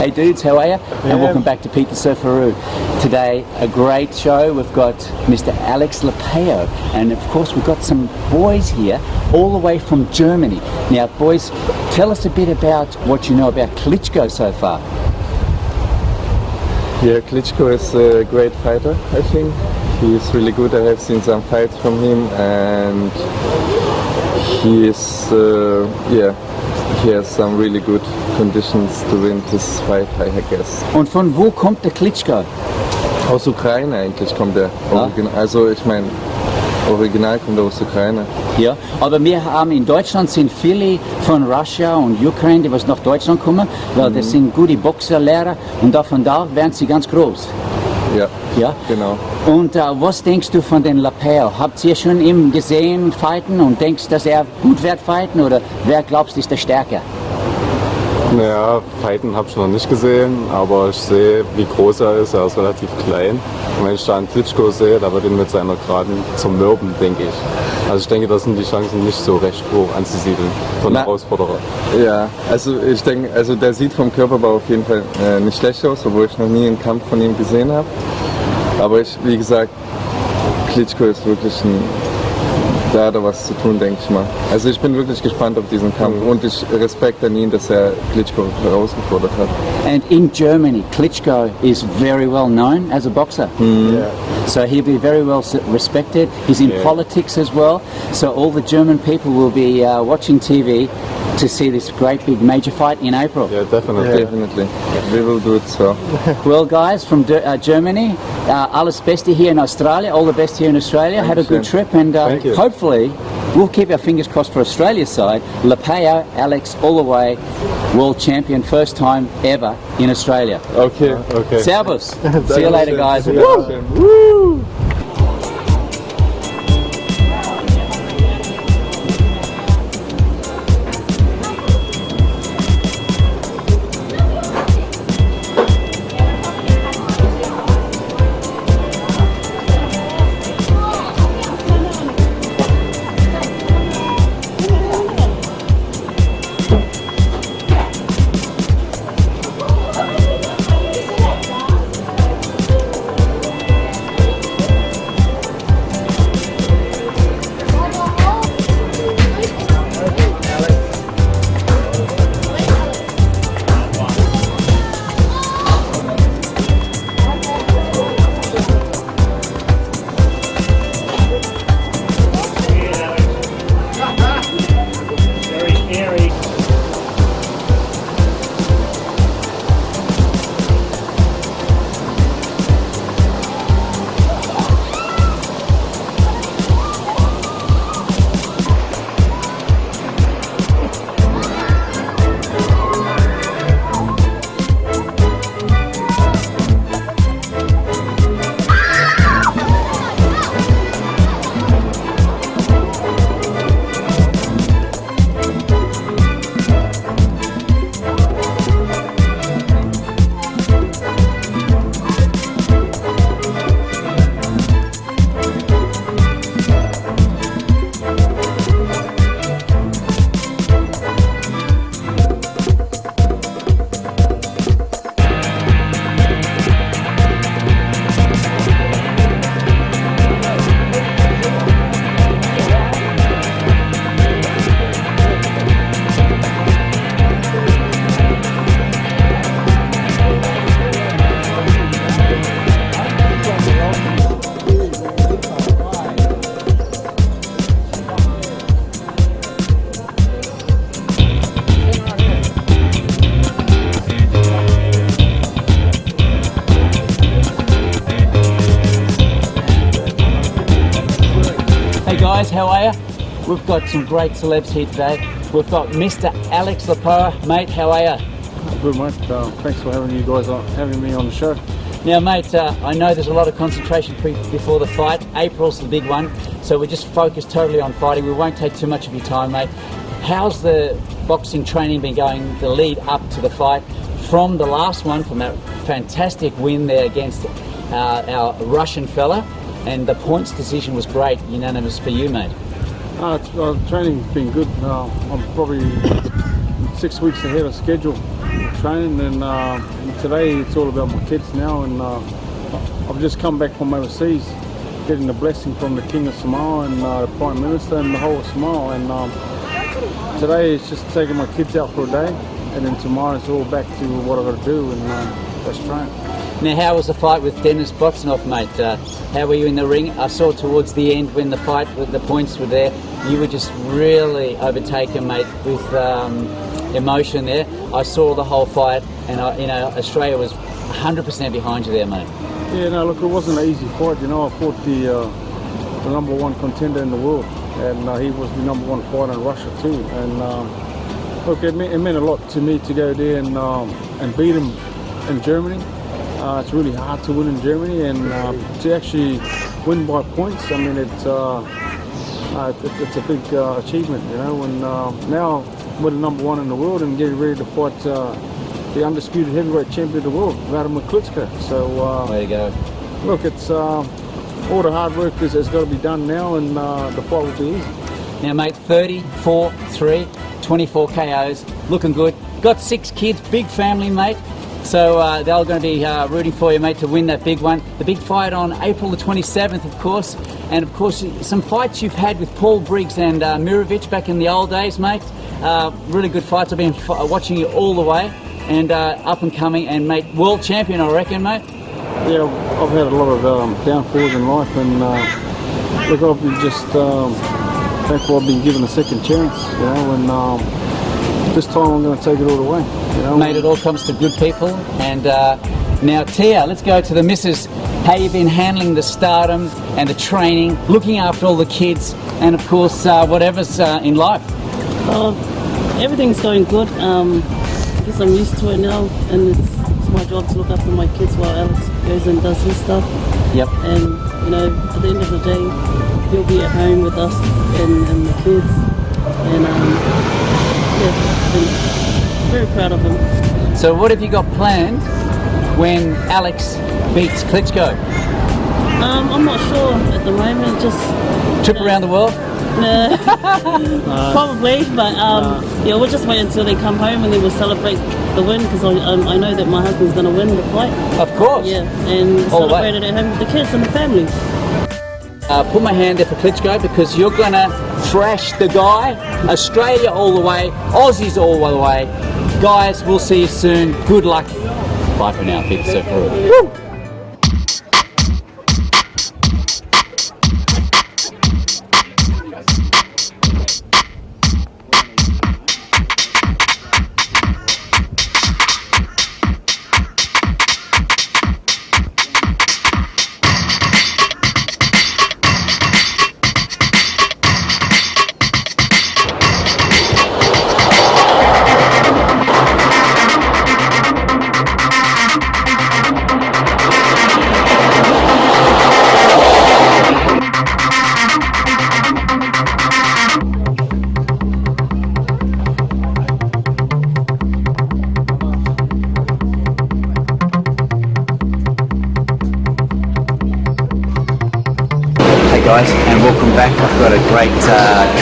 Hey dudes, how are you? And welcome back to Pete the Surfaroo. Today, a great show. We've got Mr. Alex Leapai, and of course we've got some boys here all the way from Germany. Now boys, tell us a bit about what you know about Klitschko so far. Yeah, Klitschko is a great fighter, I think. He is really good. I have seen some fights from him, and he is, he has some really good conditions to win this fight, I guess. Und von wo kommt der Klitschko? Aus Ukraine eigentlich kommt er. Also ich meine, original kommt er aus Ukraine. Ja, aber wir haben in Deutschland sind viele von Russia und Ukraine, die was nach Deutschland kommen, weil das sind gute Boxerlehrer und von da werden sie ganz groß. Ja, Ja? genau. Und was denkst du von den Leapai? Habt ihr schon ihn gesehen fighten und denkst, dass er gut wird fighten oder wer glaubst du ist der Stärker? Naja, Fighten habe ich noch nicht gesehen, aber ich sehe, wie groß er ist. Er ist relativ klein. Und wenn ich da einen Klitschko sehe, da wird ihn mit seiner Geraden zum Mürben, denke ich. Also ich denke, das sind die Chancen nicht so recht hoch anzusiedeln von Na- Herausforderer. Ja, also ich denke, also der sieht vom Körperbau auf jeden Fall nicht schlecht aus, obwohl ich noch nie einen Kampf von ihm gesehen habe. Aber wie gesagt, Klitschko ist wirklich da hat er was zu tun, denke ich mal. Also ich bin wirklich gespannt auf diesen Kampf und ich Respekt an ihn, dass er Klitschko herausgefordert hat. And in Germany, Klitschko is very well known as a boxer. So he'll be very well respected. He's in politics as well. So all the German people will be watching TV to see this great big major fight in April. Ja, definitely. Definitely. We will do it so. Well, guys, from Germany, alles Beste here in Australia. All the best here in Australia. Have a good trip, and Thank you. hopefully we'll keep our fingers crossed for Australia's side. Leapai, Alex, all the way, world champion, first time ever in Australia. Okay. Okay. Servus. See you later, guys. Woo! Woo! Guys, how are you? We've got some great celebs here today. We've got Mr. Alex Leapai. Mate, how are you? Good, mate. Thanks for having me on the show. Now, mate, I know there's a lot of concentration before the fight. April's the big one, so we're just focused totally on fighting. We won't take too much of your time, mate. How's the boxing training been going, the lead up to the fight? From the last one, from that fantastic win there against our Russian fella, and the points decision was great, unanimous for you, mate. Training's been good. I'm probably 6 weeks ahead of schedule of training, and today it's all about my kids now. And I've just come back from overseas, getting the blessing from the King of Samoa and the Prime Minister and the whole of Samoa. And today it's just taking my kids out for a day, and then tomorrow it's all back to what I've got to do, and that's train. Now, how was the fight with Dennis Botsnov, mate? How were you in the ring? I saw towards the end when the fight, with the points were there, you were just really overtaken, mate, with emotion there. I saw the whole fight, and Australia was 100% behind you there, mate. Yeah, no, look, it wasn't an easy fight. I fought the number one contender in the world, and he was the number one fighter in Russia too. And look, it meant a lot to me to go there and beat him in Germany. It's really hard to win in Germany, and to actually win by points, I mean, it's a big achievement, you know. And now we're the number one in the world and getting ready to fight the undisputed heavyweight champion of the world, Vladimir Klitschko. So There you go. look, it's all the hard work has got to be done now, and the fight will be easy. Now, mate, 34-3, 24 KOs, looking good. Got 6 kids, big family, mate. So they're all going to be rooting for you, mate, to win that big one. The big fight on April the 27th, of course. And, of course, some fights you've had with Paul Briggs and Mirovic back in the old days, mate. Really good fights. I've been watching you all the way. And up and coming, and, mate, world champion, I reckon, mate. Yeah, I've had a lot of downfalls in life, and look, I've been just thankful I've been given a second chance, you know, and this time I'm going to take it all the way, you know. Mate, it all comes to good people. And now, Tia, let's go to the missus. How you've been handling the stardom and the training, looking after all the kids, and, of course, whatever's in life. Everything's going good. I guess I'm used to it now, and it's my job to look after my kids while Alex goes and does his stuff. Yep. And, you know, at the end of the day, he'll be at home with us and the kids. And, yeah, been very proud of him. So what have you got planned when Alex beats Klitschko? I'm not sure at the moment, just... Trip around the world? Probably, but yeah, we'll just wait until they come home and then we'll celebrate the win, because I know that my husband's going to win the fight. Of course. Yeah, and All celebrate it at home with the kids and the family. Put my hand there for Klitschko, because you're going to thrash the guy. Australia all the way, Aussies all the way. Guys, we'll see you soon. Good luck. Bye for now. Peter Surfaroo. Woo! Guys, and welcome back. I've got a great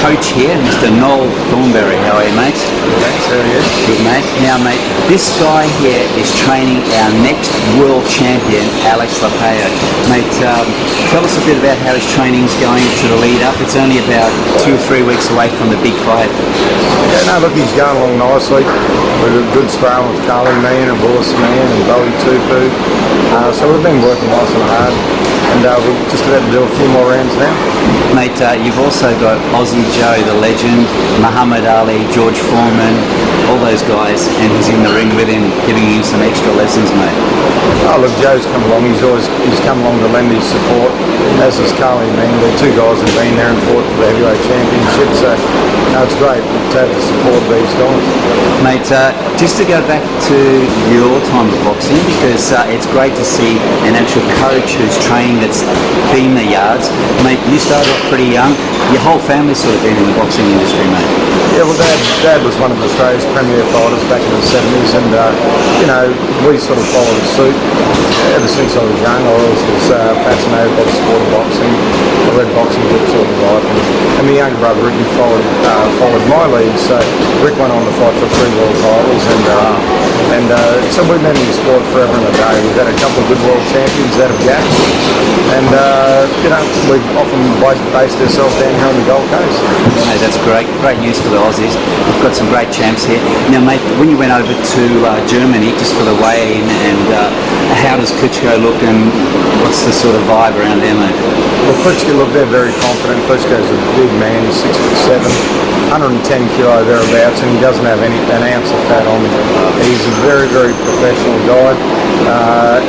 coach here, Mr. Noel Thornberry. How are you, mate? Thanks, how are you? Good, mate. Now, mate, this guy here is training our next world champion, Alex Leapai. Mate, tell us a bit about how his training's going to the lead up. It's only about 2 or 3 weeks away from the big fight. Yeah, no, look, he's going along nicely. We've got a good sparring with Carly Man and Wallace Man and Bowie Tupu. So we've been working nice and hard. And we're just about to do a few more rounds now. Mate, you've also got Aussie Joe, the legend, Muhammad Ali, George Foreman, all those guys, and he's in the ring with him, giving you some extra lessons, mate. Oh, look, Joe's come along. He's come along to lend his support, as is Carly Man. The 2 guys have been there and fought for the heavyweight championship, so no, it's great to have the support of these guys. Mate, just to go back to your time of boxing, because it's great to see an actual coach who's trained, that's been the yards. Mate, you started off pretty young. Your whole family's sort of been in the boxing industry, mate. Yeah, well, Dad was one of Australia's premier fighters back in the 70s, and you know, we sort of followed suit. Ever since I was young, I always was fascinated by the sport of boxing. I read boxing books all my life, and my younger brother Ricky followed my lead. So Rick went on to fight for 3 world titles, and so we've been in the sport forever and a day. We've had a couple of good world champions out of Yak, and you know, we've often based ourselves down here on the Gold Coast. Hey, that's great news for the Aussies. We've got some great champs here. Now, mate, when you went over to Germany just for the weigh-in, and how does Klitschko look, and what's the sort of vibe around there, mate? Well, Klitschko, look, they're very confident. Klitschko's a big man, he's 6'7", 110 kilo thereabouts, and he doesn't have an ounce of fat on him. He's a very, very professional guy.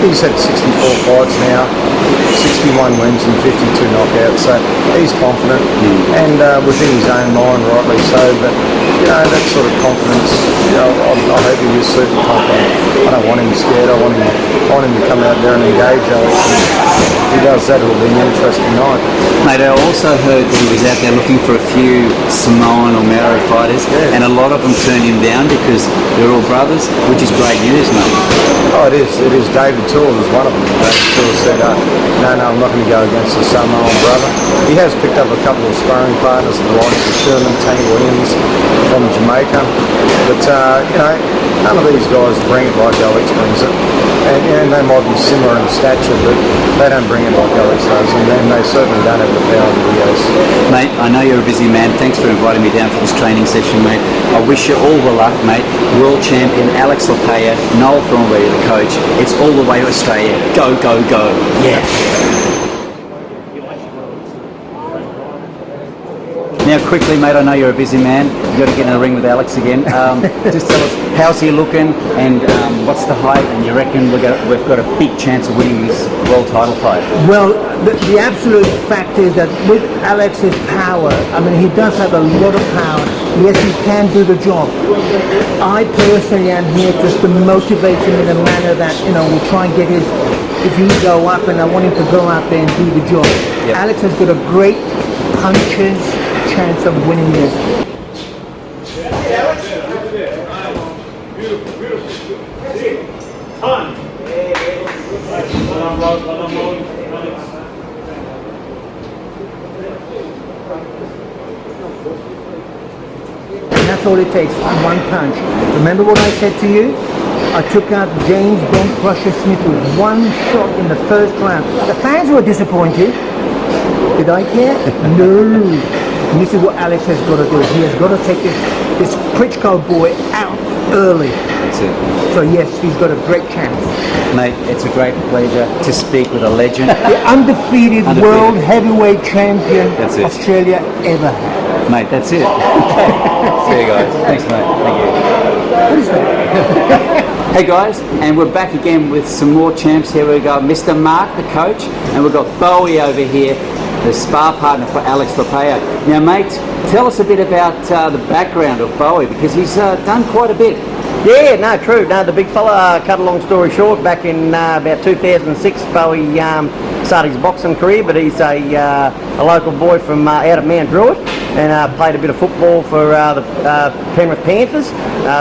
He's had 64 fights now, 61 wins and 52 knockouts, so he's confident and within his own mind, rightly so. But that sort of confidence, I hope he is super confident. I don't want him scared. I want him to come out there and engage Alex. If he does that, it'll be an interesting night. Mate, I also heard that he was out there looking for a few Samoan or Maori fighters, and a lot of them turned him down because they're all brothers, which is great news, mate. Oh, it is. It is. David Toole is one of them. David Toole said, no, I'm not going to go against the Samoan brother. He has picked up a couple of sparring partners, the likes of Sherman, Tank Williams from Jamaica. But, none of these guys bring it like Alex brings it. And they might be similar in stature, but they don't bring it like Alex does. And they certainly don't have the power of the Rios. Mate, I know you're a busy man. Thanks for inviting me down for this training session, mate. I wish you all the luck, mate. World champion Alex Leapai, Noel Thornberry, the coach. It's all the way to Australia. Go, go, go. Yeah. Now, quickly, mate, I know you're a busy man. You've got to get in the ring with Alex again. Just tell us, how's he looking and what's the height? And you reckon we've got a big chance of winning this world title fight? Well, the absolute fact is that with Alex's power, I mean, he does have a lot of power. Yes, he can do the job. I personally am here just to motivate him in a manner that, we'll try and get his ego up, and I want him to go out there and do the job. Yep. Alex has got a great puncher's chance of winning this. And that's all it takes, one punch. Remember what I said to you? I took out James Bone Crusher Smith with one shot in the first round. The fans were disappointed. Did I care? No. And this is what Alex has got to do. He has got to take this Klitschko boy out early. That's it. So yes, he's got a great chance. Mate, it's a great pleasure to speak with a legend. The undefeated world heavyweight champion That's it. Australia ever had. Mate, that's it. See you guys. Thanks, mate. Thank you. What is that? Hey guys, and we're back again with some more champs. Here we go, Mr. Mark, the coach, and we've got Bowie over here, the spar partner for Alex Leapai. Now, mate, tell us a bit about the background of Bowie, because he's done quite a bit. Yeah, no, true. No, the big fella, cut a long story short, back in about 2006, Bowie started his boxing career, but he's a local boy from out of Mount Druitt, and played a bit of football for the Penrith Panthers.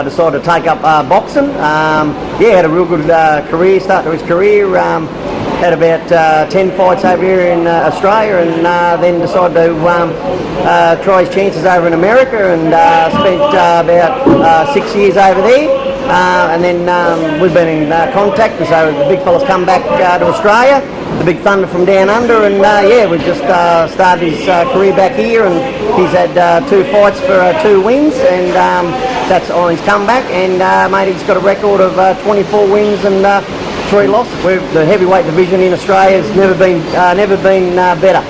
Decided to take up boxing. Had a real good career, start to his career. Had about 10 fights over here in Australia, and then decided to try his chances over in America, and spent about 6 years over there. And then we've been in contact, and so the big fella's come back to Australia, the big thunder from down under, and we've just started his career back here, and he's had 2 fights for 2 wins, and that's on his comeback, and mate, he's got a record of 24 wins and 3 losses. The heavyweight division in Australia has never been better.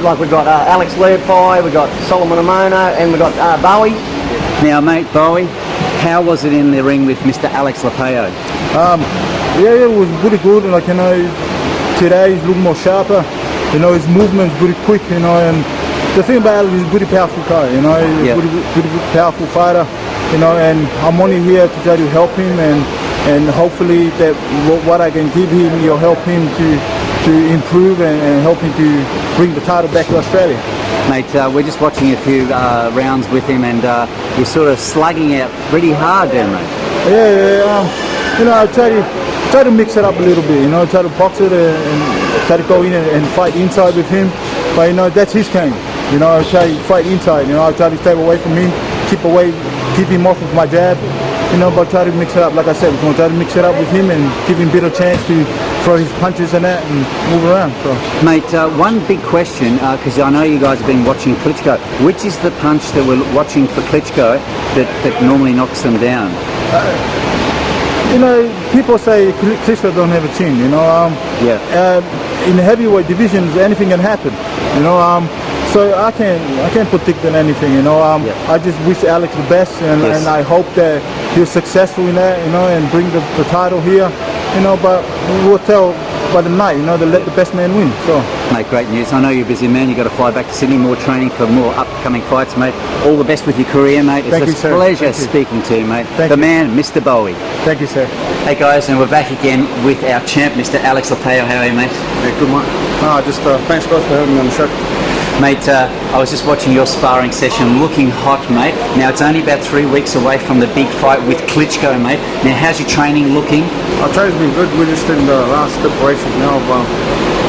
Like we've got Alex Leapai, we've got Solomon Amono, and we've got Bowie. Now, mate, Bowie, how was it in the ring with Mr. Alex Leapai? It was pretty good. Like, today he's looking more sharper. His movement's pretty quick. And the thing about Alex, he's a pretty powerful guy. He's a pretty powerful fighter. And I'm only here to try to help him, and hopefully that what I can give him, will help him to improve and help him to bring the title back to Australia. Mate, we're just watching a few rounds with him, and you're sort of slugging out pretty hard there, mate. I try to mix it up a little bit. Try to box it and try to go in and fight inside with him. But that's his game. I try to fight inside. I try to stay away from him, keep him off of my jab. But try to mix it up. Like I said, we're going to try to mix it up with him and give him a better chance to throw his punches and that and move around. So. Mate, one big question, because I know you guys have been watching Klitschko. Which is the punch that we're watching for Klitschko that normally knocks them down? People say Klitschko don't have a chin. In the heavyweight divisions, anything can happen. So I can't predict on anything. I just wish Alex the best, and I hope that he's successful in that. And bring the title here. But we'll tell by the night, you know, to let the best man win. So, Mate, great news. I know you're a busy man. You've got to fly back to Sydney, more training for more upcoming fights, mate. All the best with your career, mate. It's Thank you, a sir. pleasure Thank you. speaking to you, mate. Thank the you. man, Mr. Bowie. thank you, sir. Hey, guys, and we're back again with our champ, Mr. Alex Leapai. How are you, mate? Yeah, good mate. Just thanks guys for having me on the show. Mate, I was just watching your sparring session, looking hot, mate. Now, it's only about 3 weeks away from the big fight with Klitschko, mate. Now, how's your training looking? Our training's been good. We're just in the last preparations now of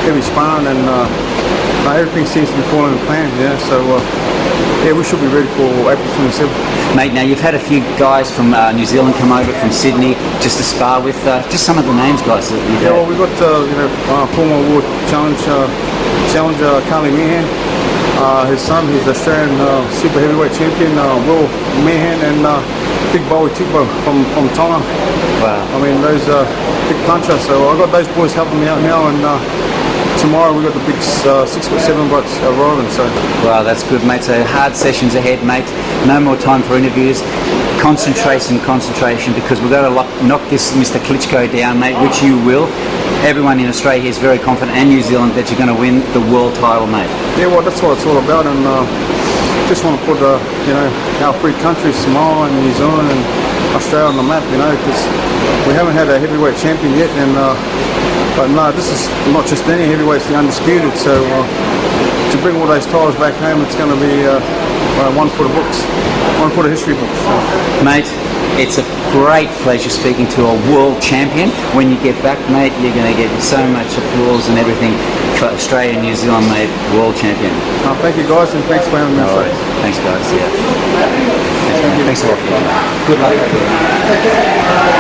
heavy sparring, and everything seems to be falling in plan. Yeah, so yeah, we should be ready for April 27th. Mate, now you've had a few guys from New Zealand come over from Sydney just to spar with. Just some of the names, guys. That you've Yeah, had. well, we've got former world challenger Carly Meehan. His son, he's Australian super heavyweight champion, Will Meehan, and Big Bowie Tikbo from Tonga. Wow. I mean, those big punchers. So I've got those boys helping me out now, and tomorrow we've got the big 6'7" blokes arriving. So Wow, that's good, mate. So hard sessions ahead, mate. No more time for interviews. Concentration, because we've got to knock this Mr. Klitschko down, mate, which you will. Everyone in Australia is very confident, and New Zealand, that you're going to win the world title, mate. yeah, well, that's what it's all about, and just want to put our three countries, Samoa and New Zealand and Australia, on the map, because we haven't had a heavyweight champion yet, and but no, this is not just any heavyweight, it's the undisputed. So to bring all those titles back home, it's going to be one for the books, one for the history books. So. Mate, it's a great pleasure speaking to a world champion. When you get back, mate, you're going to get so much applause and everything for Australia and New Zealand, mate, world champion. Thank you guys, and thanks for having me on the show. Thanks, guys. Yeah. Thanks a lot. Good luck.